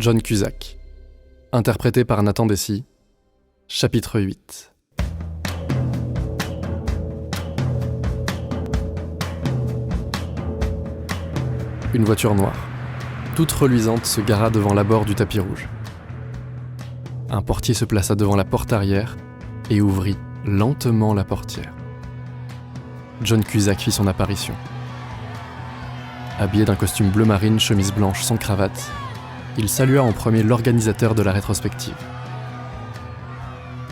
John Cusack, interprété par Nathan Dessy, chapitre 8. Une voiture noire, toute reluisante, se gara devant l'abord du tapis rouge. Un portier se plaça devant la porte arrière et ouvrit lentement la portière. John Cusack fit son apparition. Habillé d'un costume bleu marine, chemise blanche sans cravate, il salua en premier l'organisateur de la rétrospective.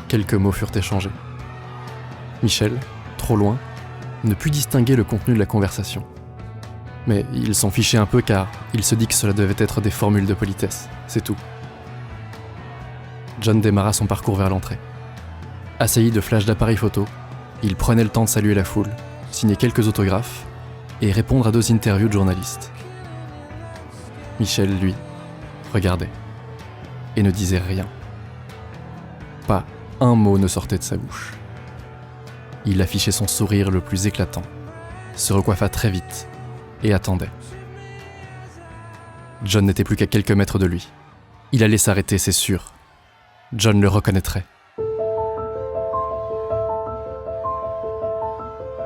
Quelques mots furent échangés. Michel, trop loin, ne put distinguer le contenu de la conversation. Mais il s'en fichait un peu car il se dit que cela devait être des formules de politesse, c'est tout. John démarra son parcours vers l'entrée. Assailli de flashs d'appareils photo, il prenait le temps de saluer la foule, signer quelques autographes et répondre à 2 interviews de journalistes. Michel, lui, regardait et ne disait rien. Pas un mot ne sortait de sa bouche. Il affichait son sourire le plus éclatant, se recoiffa très vite et attendait. John n'était plus qu'à quelques mètres de lui. Il allait s'arrêter, c'est sûr. John le reconnaîtrait.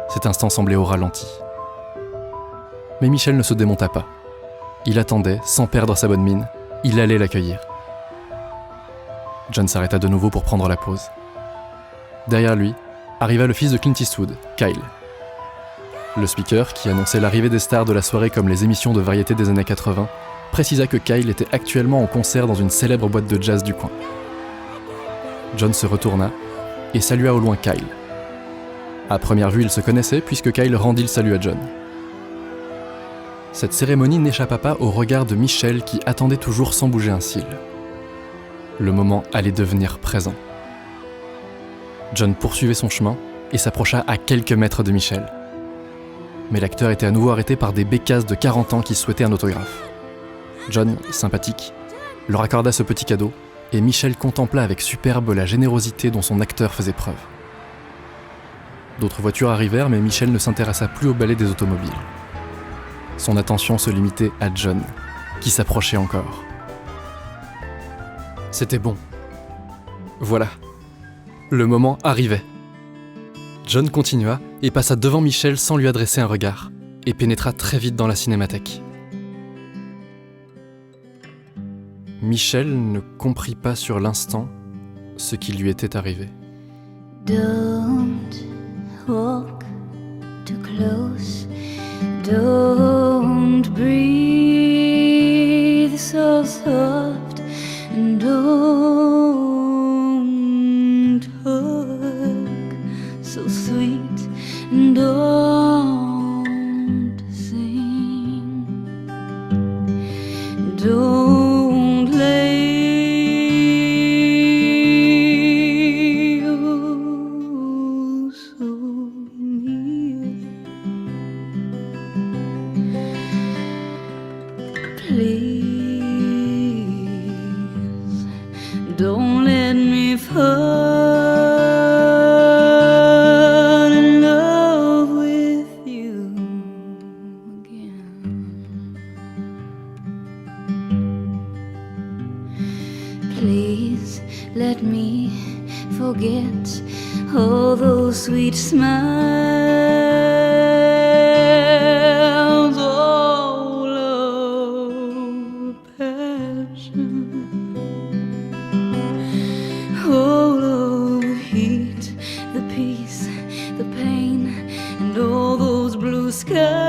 Cet instant semblait au ralenti. Mais Michel ne se démonta pas. Il attendait, sans perdre sa bonne mine. Il allait l'accueillir. John s'arrêta de nouveau pour prendre la pause. Derrière lui, arriva le fils de Clint Eastwood, Kyle. Le speaker, qui annonçait l'arrivée des stars de la soirée comme les émissions de variété des années 80, précisa que Kyle était actuellement en concert dans une célèbre boîte de jazz du coin. John se retourna et salua au loin Kyle. À première vue, ils se connaissaient puisque Kyle rendit le salut à John. Cette cérémonie n'échappa pas au regard de Michel qui attendait toujours sans bouger un cil. Le moment allait devenir présent. John poursuivait son chemin et s'approcha à quelques mètres de Michel. Mais l'acteur était à nouveau arrêté par des bécasses de 40 ans qui souhaitaient un autographe. John, sympathique, leur accorda ce petit cadeau et Michel contempla avec superbe la générosité dont son acteur faisait preuve. D'autres voitures arrivèrent, mais Michel ne s'intéressa plus au balai des automobiles. Son attention se limitait à John, qui s'approchait encore. C'était bon. Voilà. Le moment arrivait. John continua et passa devant Michel sans lui adresser un regard, et pénétra très vite dans la cinémathèque. Michel ne comprit pas sur l'instant ce qui lui était arrivé. Don't walk too close. Don't breathe so soft. And don't talk so sweet. And don't sing. Don't lay you so near. Please don't let me fall in love with you again. Please let me forget all those sweet smiles, all of passion, all of the heat, the peace, the pain, and all those blue skies.